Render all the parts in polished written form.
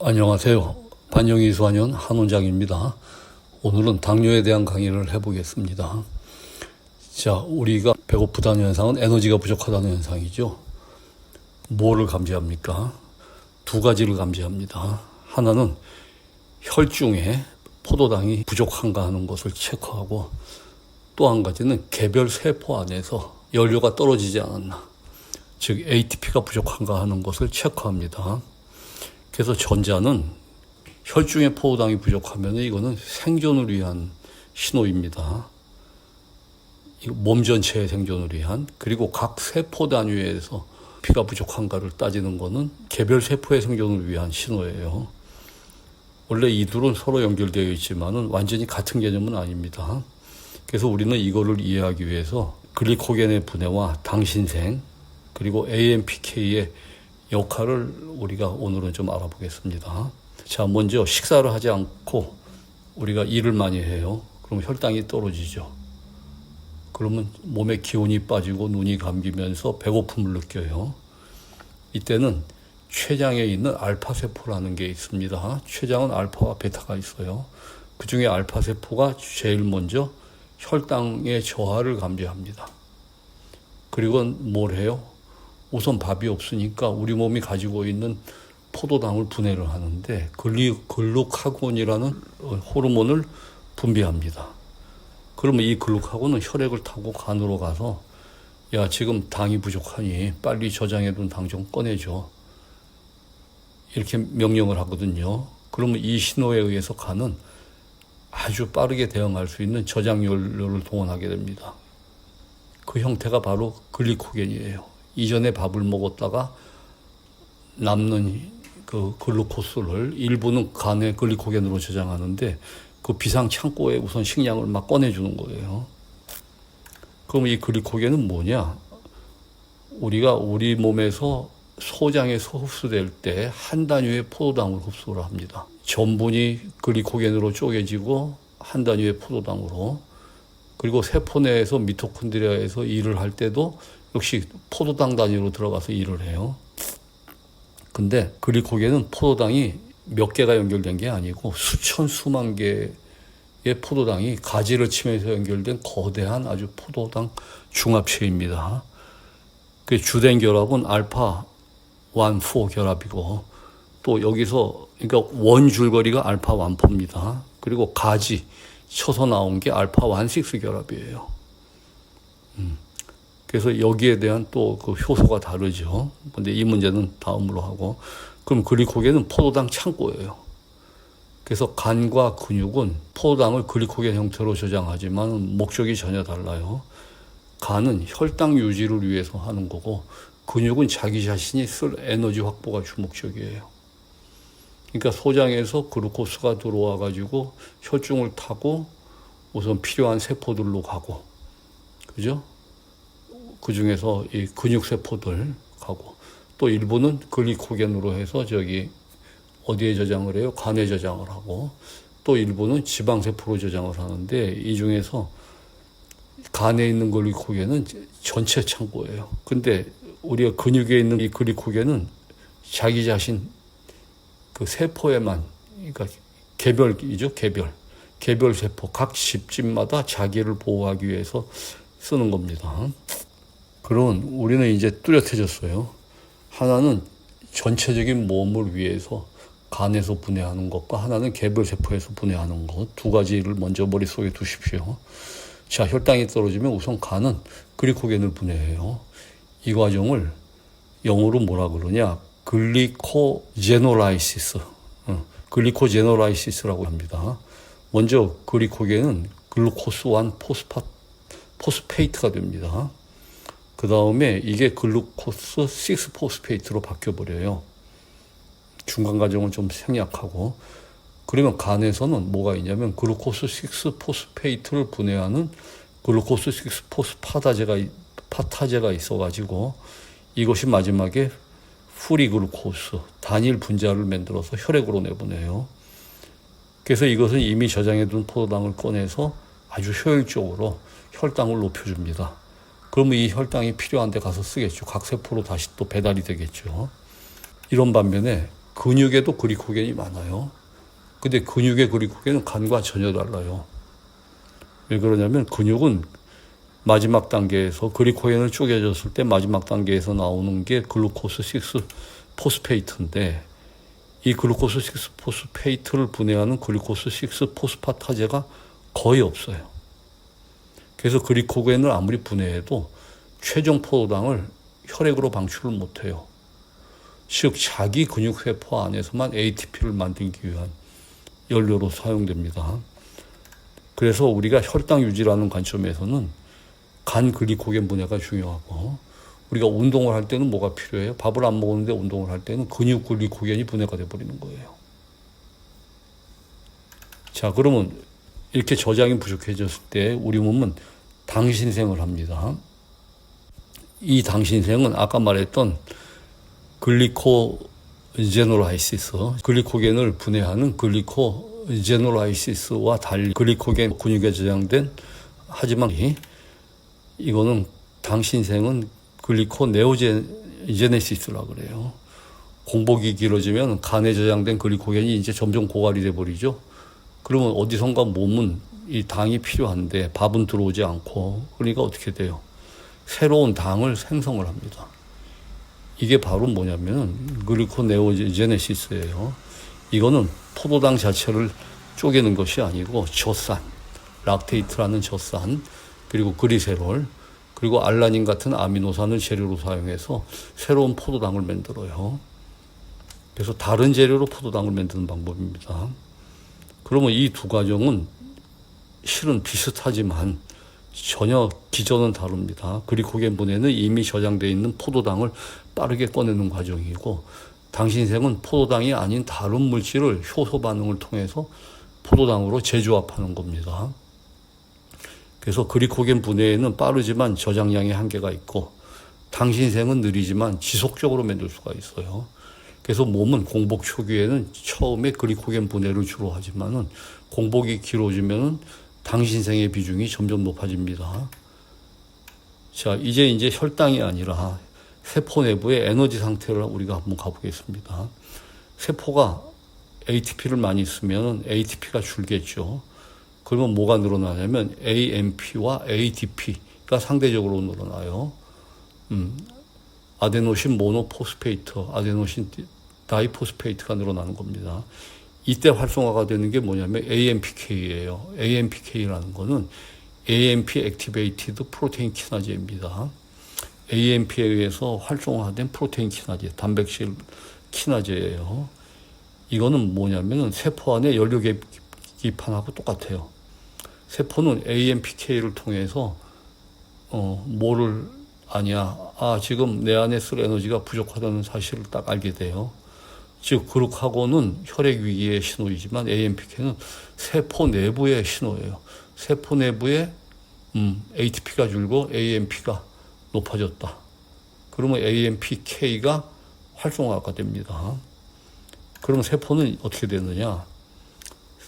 안녕하세요. 반영이수한의원 한원장입니다. 오늘은 당뇨에 대한 강의를 해보겠습니다. 자, 우리가 배고프다는 현상은 에너지가 부족하다는 현상이죠. 뭐를 감지합니까? 두 가지를 감지합니다. 하나는 혈중에 포도당이 부족한가 하는 것을 체크하고, 또 한 가지는 개별 세포 안에서 연료가 떨어지지 않았나, 즉 ATP가 부족한가 하는 것을 체크합니다. 그래서 전자는 혈중의 포도당이 부족하면 이거는 생존을 위한 신호입니다. 몸 전체의 생존을 위한, 그리고 각 세포 단위에서 피가 부족한가를 따지는 것은 개별 세포의 생존을 위한 신호예요. 원래 이 둘은 서로 연결되어 있지만은 완전히 같은 개념은 아닙니다. 그래서 우리는 이거를 이해하기 위해서 글리코겐의 분해와 당신생, 그리고 AMPK의 역할을 우리가 오늘은 좀 알아보겠습니다. 자, 먼저 식사를 하지 않고 우리가 일을 많이 해요. 그럼 혈당이 떨어지죠. 그러면 몸에 기운이 빠지고 눈이 감기면서 배고픔을 느껴요. 이때는 췌장에 있는 알파세포라는 게 있습니다. 췌장은 알파와 베타가 있어요. 그 중에 알파세포가 제일 먼저 혈당의 저하를 감지합니다. 그리고 뭘 해요? 우선 밥이 없으니까 우리 몸이 가지고 있는 포도당을 분해를 하는데 글루카곤이라는 호르몬을 분비합니다. 그러면 이 글루카곤은 혈액을 타고 간으로 가서, 야, 지금 당이 부족하니 빨리 저장해둔 당 좀 꺼내줘, 이렇게 명령을 하거든요. 그러면 이 신호에 의해서 간은 아주 빠르게 대응할 수 있는 저장 연료를 동원하게 됩니다. 그 형태가 바로 글리코겐이에요. 이전에 밥을 먹었다가 남는 그 글루코스를 일부는 간에 글리코겐으로 저장하는데, 그 비상 창고에 우선 식량을 막 꺼내주는 거예요. 그럼 이 글리코겐은 뭐냐? 우리가 우리 몸에서 소장에서 흡수될 때 한 단위의 포도당을 흡수를 합니다. 전분이 글리코겐으로 쪼개지고 한 단위의 포도당으로, 그리고 세포 내에서 미토콘드리아에서 일을 할 때도 역시 포도당 단위로 들어가서 일을 해요. 근데 글리코겐은 포도당이 몇 개가 연결된 게 아니고 수천 수만 개의 포도당이 가지를 치면서 연결된 거대한 아주 포도당 중합체입니다. 그 주된 결합은 알파 1, 4 결합이고, 또 여기서 그러니까 원 줄거리가 알파 1, 4입니다. 그리고 가지 쳐서 나온 게 알파 1, 6 결합이에요. 그래서 여기에 대한 또 그 효소가 다르죠. 근데 이 문제는 다음으로 하고, 그럼 글리코겐은 포도당 창고예요. 그래서 간과 근육은 포도당을 글리코겐 형태로 저장하지만 목적이 전혀 달라요. 간은 혈당 유지를 위해서 하는 거고, 근육은 자기 자신이 쓸 에너지 확보가 주목적이에요. 그러니까 소장에서 글루코스가 들어와 가지고 혈중을 타고 우선 필요한 세포들로 가고, 그죠? 그 중에서 이 근육세포들 가고, 또 일부는 글리코겐으로 해서 저기 어디에 저장을 해요? 간에 저장을 하고, 또 일부는 지방세포로 저장을 하는데, 이 중에서 간에 있는 글리코겐은 전체 창고예요. 근데 우리가 근육에 있는 이 글리코겐은 자기 자신 그 세포에만, 그러니까 개별이죠, 개별 세포, 각 집집마다 자기를 보호하기 위해서 쓰는 겁니다. 그런 우리는 이제 뚜렷해졌어요. 하나는 전체적인 몸을 위해서 간에서 분해하는 것과, 하나는 개별 세포에서 분해하는 것, 두 가지를 먼저 머릿속에 두십시오. 자, 혈당이 떨어지면 우선 간은 글리코겐을 분해해요. 이 과정을 영어로 뭐라 그러냐? 글리코제놀라이시스, 글리코제놀라이시스라고 합니다. 먼저 글리코겐은 글루코스 1 포스페이트가 됩니다. 그 다음에 이게 글루코스 6 포스페이트로 바뀌어버려요. 중간 과정은 좀 생략하고, 그러면 간에서는 뭐가 있냐면 글루코스 6 포스페이트를 분해하는 글루코스 6 파타제가 있어가지고, 이것이 마지막에 프리글루코스, 단일 분자를 만들어서 혈액으로 내보내요. 그래서 이것은 이미 저장해둔 포도당을 꺼내서 아주 효율적으로 혈당을 높여줍니다. 그러면 이 혈당이 필요한 데 가서 쓰겠죠. 각 세포로 다시 또 배달이 되겠죠. 이런 반면에 근육에도 글리코겐이 많아요. 근데 근육의 글리코겐은 간과 전혀 달라요. 왜 그러냐면 근육은 마지막 단계에서 글리코겐을 쪼개졌을 때 마지막 단계에서 나오는 게 글루코스 6 포스페이트인데 이 글루코스 6 포스페이트를 분해하는 글루코스 6 포스파타제가 거의 없어요. 그래서 글리코겐을 아무리 분해해도 최종 포도당을 혈액으로 방출을 못해요. 즉 자기 근육세포 안에서만 ATP를 만들기 위한 연료로 사용됩니다. 그래서 우리가 혈당 유지라는 관점에서는 간 글리코겐 분해가 중요하고 우리가 운동을 할 때는 뭐가 필요해요? 밥을 안 먹었는데 운동을 할 때는 근육 글리코겐이 분해가 돼버리는 거예요. 자, 그러면 이렇게 저장이 부족해졌을 때 우리 몸은 당신생을 합니다. 이 당신생은 아까 말했던 글리코제놀라이시스, 글리코겐을 분해하는 글리코제놀라이시스와 달리 글리코겐 근육에 저장된 하지만 이거는 당신생은 글리코네오제네시스라 그래요. 공복이 길어지면 간에 저장된 글리코겐이 이제 점점 고갈이 돼 버리죠. 그러면 어디선가 몸은 이 당이 필요한데 밥은 들어오지 않고 그러니까 어떻게 돼요? 새로운 당을 생성을 합니다. 이게 바로 뭐냐면 글리코네오제네시스예요. 이거는 포도당 자체를 쪼개는 것이 아니고 젖산, 락테이트라는 젖산, 그리고 그리세롤, 그리고 알라닌 같은 아미노산을 재료로 사용해서 새로운 포도당을 만들어요. 그래서 다른 재료로 포도당을 만드는 방법입니다. 그러면 이 두 과정은 실은 비슷하지만 전혀 기전은 다릅니다. 글리코겐 분해는 이미 저장되어 있는 포도당을 빠르게 꺼내는 과정이고 당신생은 포도당이 아닌 다른 물질을 효소 반응을 통해서 포도당으로 재조합하는 겁니다. 그래서 글리코겐 분해에는 빠르지만 저장량의 한계가 있고 당신생은 느리지만 지속적으로 만들 수가 있어요. 그래서 몸은 공복 초기에는 처음에 글리코겐 분해를 주로 하지만은 공복이 길어지면은 당신생의 비중이 점점 높아집니다. 자, 이제 혈당이 아니라 세포 내부의 에너지 상태를 우리가 한번 가보겠습니다. 세포가 ATP를 많이 쓰면 ATP가 줄겠죠. 그러면 뭐가 늘어나냐면 AMP와 ADP가 상대적으로 늘어나요. 아데노신 모노포스페이트, 아데노신 다이포스페이트가 늘어나는 겁니다. 이때 활성화가 되는 게 뭐냐면 AMPK예요. AMPK라는 거는 AMP 액티베이티드 프로테인 키나제입니다. AMP에 의해서 활성화된 프로테인 키나제, 단백질 키나제예요. 이거는 뭐냐면 세포 안에 연료 기판하고 똑같아요. 세포는 AMPK를 통해서 뭐를 아냐, 지금 내 안에 쓸 에너지가 부족하다는 사실을 딱 알게 돼요. 즉 그룹하고는 혈액 위기의 신호이지만 AMPK는 세포 내부의 신호예요. 세포 내부에 ATP가 줄고 AMP가 높아졌다. 그러면 AMPK가 활성화가 됩니다. 그럼 세포는 어떻게 되느냐?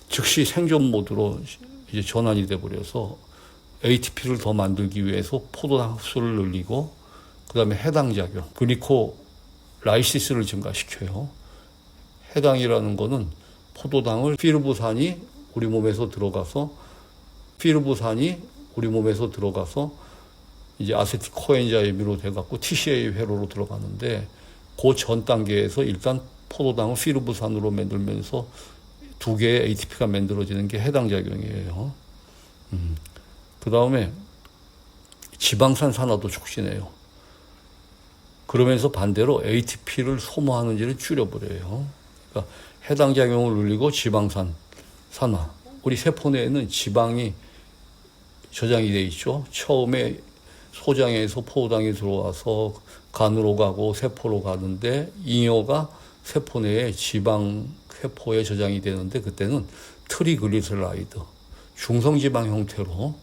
즉시 생존 모드로 이제 전환이 돼 버려서 ATP를 더 만들기 위해서 포도당 흡수를 늘리고 그다음에 해당 작용, 글리코라이시스를 증가시켜요. 해당이라는 거는 포도당을 피르부산이 우리 몸에서 들어가서 이제 아세틸 코엔자임으로 돼갖고 TCA 회로로 들어가는데 그 전 단계에서 일단 포도당을 피르부산으로 만들면서 두 개의 ATP가 만들어지는 게 해당 작용이에요. 그 다음에 지방산 산화도 촉진해요. 그러면서 반대로 ATP를 소모하는지를 줄여버려요. 그러니까 해당 작용을 늘리고 지방산 산화. 우리 세포 내에는 지방이 저장이 돼 있죠. 처음에 소장에서 포도당이 들어와서 간으로 가고 세포로 가는데 잉여가 세포 내에 지방 세포에 저장이 되는데 그때는 트리글리세라이드, 중성지방 형태로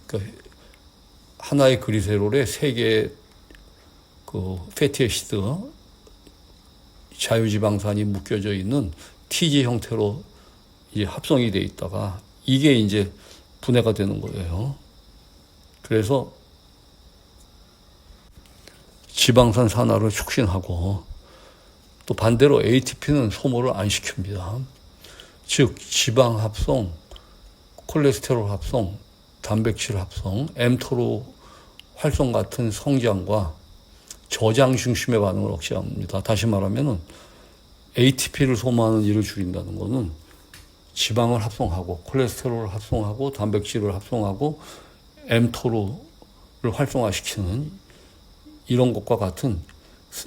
그러니까 하나의 그리세롤에 세 개의 패티애시드 자유지방산이 묶여져 있는 TG 형태로 이제 합성이 돼 있다가 이게 이제 분해가 되는 거예요. 그래서 지방산 산화를 촉진하고 또 반대로 ATP는 소모를 안 시킵니다. 즉 지방 합성, 콜레스테롤 합성, 단백질 합성, mTOR 활성 같은 성장과 저장 중심의 반응을 억제합니다. 다시 말하면은 ATP를 소모하는 일을 줄인다는 것은 지방을 합성하고 콜레스테롤을 합성하고 단백질을 합성하고 mTOR를 활성화시키는 이런 것과 같은,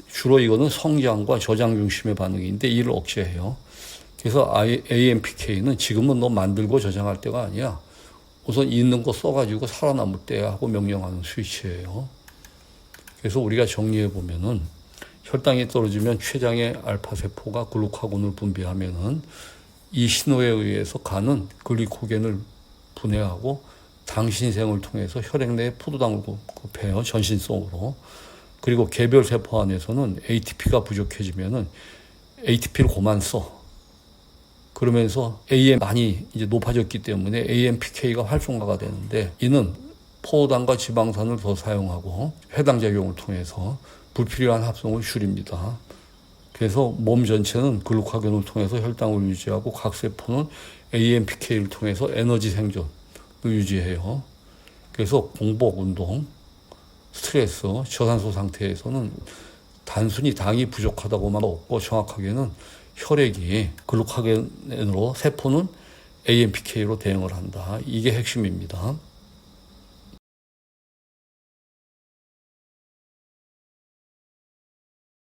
주로 이거는 성장과 저장 중심의 반응인데 이를 억제해요. 그래서 AMPK는 지금은 너 만들고 저장할 때가 아니야. 우선 있는 거 써가지고 살아남을 때 하고 명령하는 스위치예요. 그래서 우리가 정리해 보면은 혈당이 떨어지면 췌장의 알파세포가 글루카곤을 분비하면은 이 신호에 의해서 간은 글리코겐을 분해하고 당신생을 통해서 혈액 내에 포도당을 공급해요. 전신성으로. 그리고 개별 세포 안에서는 ATP가 부족해지면은 ATP를 그만 써. 그러면서 AM 많이 이제 높아졌기 때문에 AMPK가 활성화가 되는데, 이는 포도당과 지방산을 더 사용하고 해당작용을 통해서 불필요한 합성을 줄입니다. 그래서 몸 전체는 글루카곤을 통해서 혈당을 유지하고 각 세포는 AMPK를 통해서 에너지 생존을 유지해요. 그래서 공복 운동, 스트레스, 저산소 상태에서는 단순히 당이 부족하다고만 없고 정확하게는 혈액이 글루카곤으로 세포는 AMPK로 대응을 한다. 이게 핵심입니다.